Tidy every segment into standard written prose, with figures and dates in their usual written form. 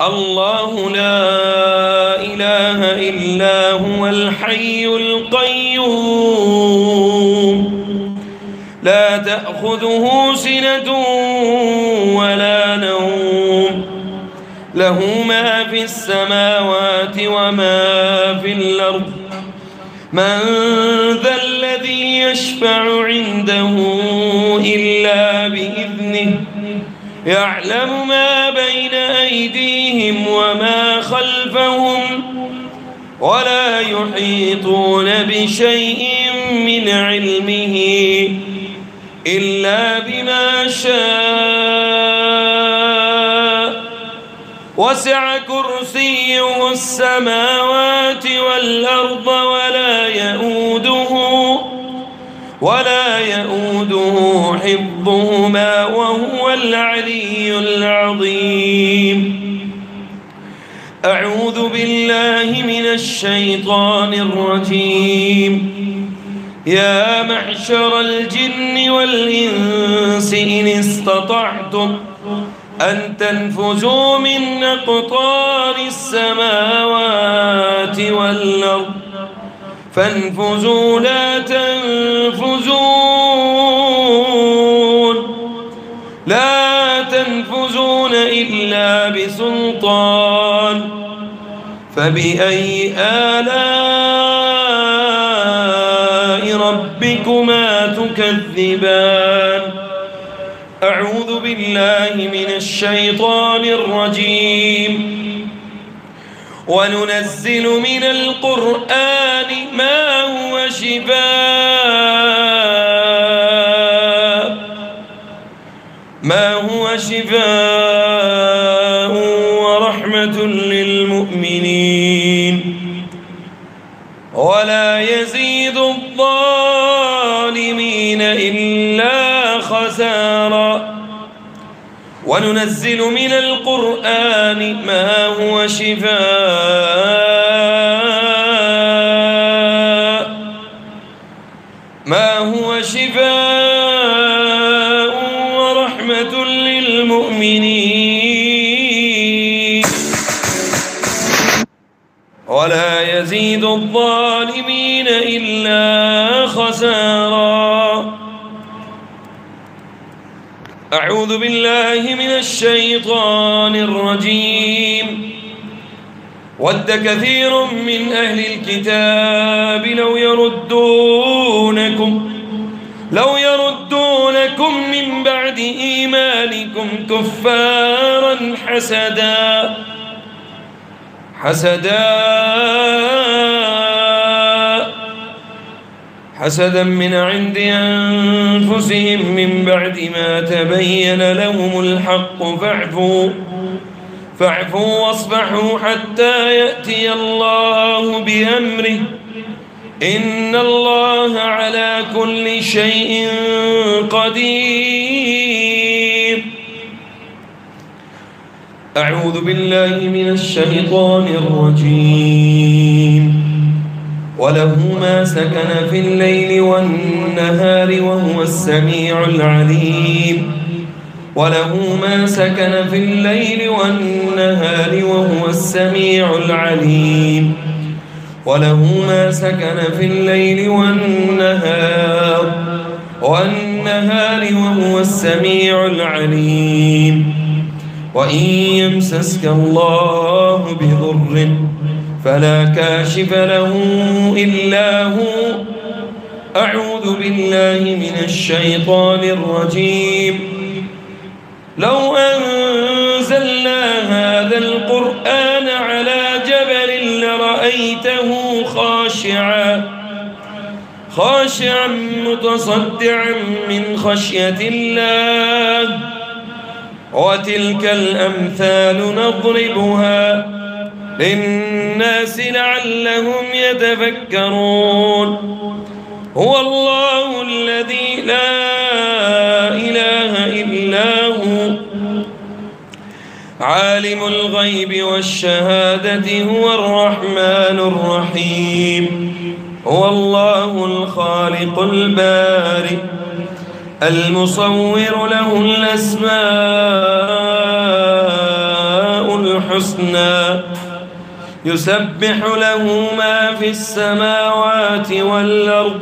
الله لا إله إلا هو الحي القيوم لا تأخذه سنة ولا نوم له ما في السماوات وما في الأرض من ذا الذي يشفع عنده إلا بإذنه يعلم ما بين أيديهم وما خلفهم ولا يحيطون بشيء من علمه إلا بما شاء وسع كرسيه السماوات والأرض ولا يؤوده حفظهما وهو العلي العظيم. أعوذ بالله من الشيطان الرجيم. يا معشر الجن والإنس إن استطعتم أن تنفذوا من أقطار السماوات والأرض فانفذوا لا تنفذون إلا بسلطان فبأي آلاء ربكما تكذبان. أعوذ بالله من الشيطان الرجيم. وننزل من القرآن ما هو شفاء ورحمة للمؤمنين ولا يزيد الظالمين إلا خسارا. وننزل من القرآن ما هو شفاء ورحمة للمؤمنين ولا يزيد الظالمين إلا خسارا. أعوذ بالله من الشيطان الرجيم. ود كثير من أهل الكتاب لو يردونكم من بعد إيمانكم كفارا حسدا من عند أنفسهم من بعد ما تبين لهم الحق فاعفوا واصفحوا حتى يأتي الله بأمره إن الله على كل شيء قدير. أعوذ بالله من الشيطان الرجيم. وله ما سكن في الليل والنهار وهو السميع العليم. وله ما سكن في الليل والنهار وهو السميع العليم. وله ما سكن في الليل والنهار وهو السميع العليم. وإن يمسسك الله بضر فلا كاشف له إلا هو. أعوذ بالله من الشيطان الرجيم. لو أنزلنا هذا القرآن على جبل لرأيته خاشعا متصدعا من خشية الله. وتلك الأمثال نضربها للناس لعلهم يتفكرون. هو الله الذي لا إله إلا هو عالم الغيب والشهادة هو الرحمن الرحيم. هو الله الخالق البارئ المصور له الأسماء الحسنى يسبح له ما في السماوات والأرض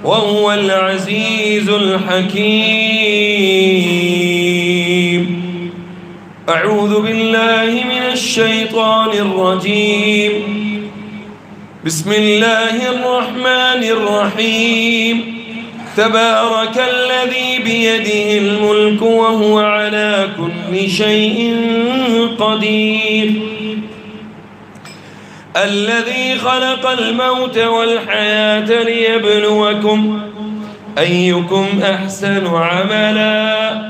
وهو العزيز الحكيم. أعوذ بالله من الشيطان الرجيم. بسم الله الرحمن الرحيم. تبارك الذي بيده الملك وهو على كل شيء قدير. الذي خلق الموت والحياة ليبلوكم أيكم أحسن عملا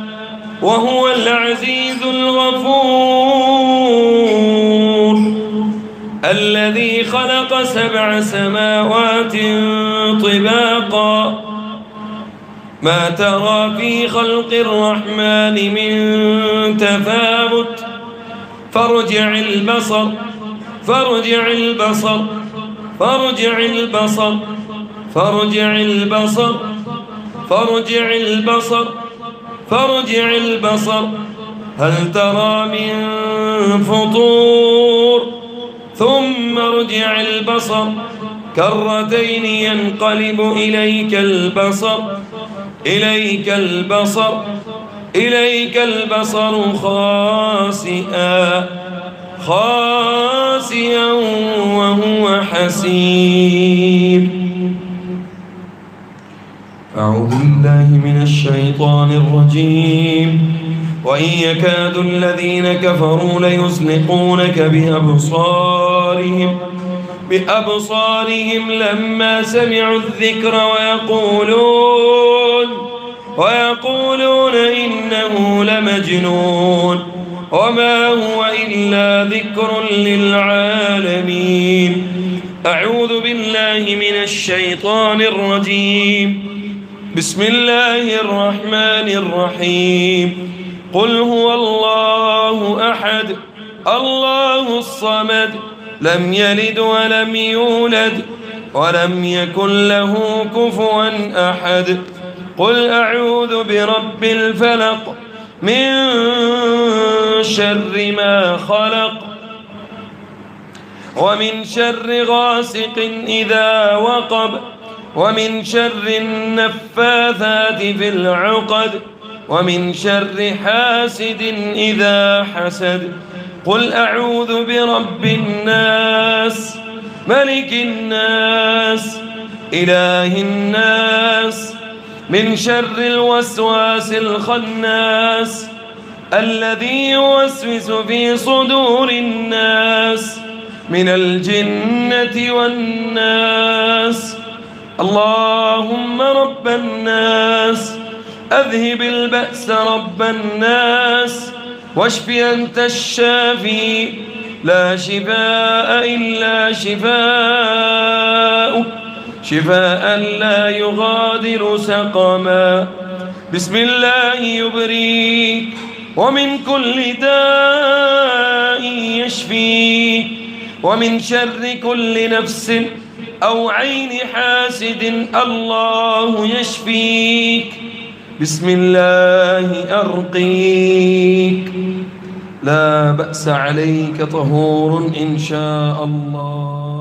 وهو العزيز الغفور. الذي خلق 7 سماوات طباقا ما ترى في خلق الرحمن من تفاوت فارجع البصر فارجع البصر فارجع البصر فارجع البصر فارجع البصر فارجع البصر هل ترى من فطور ثم ارجع البصر كرتين ينقلب إليك البصر إليك البصر خاسئا وهو حسير. أعوذ بالله من الشيطان الرجيم. وإن يكاد الذين كفروا ليزلقونك بأبصارهم لما سمعوا الذكر ويقولون إنه لمجنون وما هو إلا ذكر للعالمين. أعوذ بالله من الشيطان الرجيم. بسم الله الرحمن الرحيم. قل هو الله أحد الله الصمد لم يلد ولم يولد ولم يكن له كفوا أحد. قل أعوذ برب الفلق من شر ما خلق ومن شر غاسق إذا وقب ومن شر النفاثات في العقد ومن شر حاسد إذا حسد. قل أعوذ برب الناس ملك الناس إله الناس من شر الوسواس الخناس الذي يوسوس في صدور الناس من الجنة والناس. اللهم رب الناس أذهب البأس رب الناس واشف أنت الشافي لا شفاء إلا شفاءك شفاء لا يغادر سقما. بسم الله يبريك ومن كل داء يشفيك ومن شر كل نفس أو عين حاسد الله يشفيك. بسم الله أرقيك لا بأس عليك طهور إن شاء الله.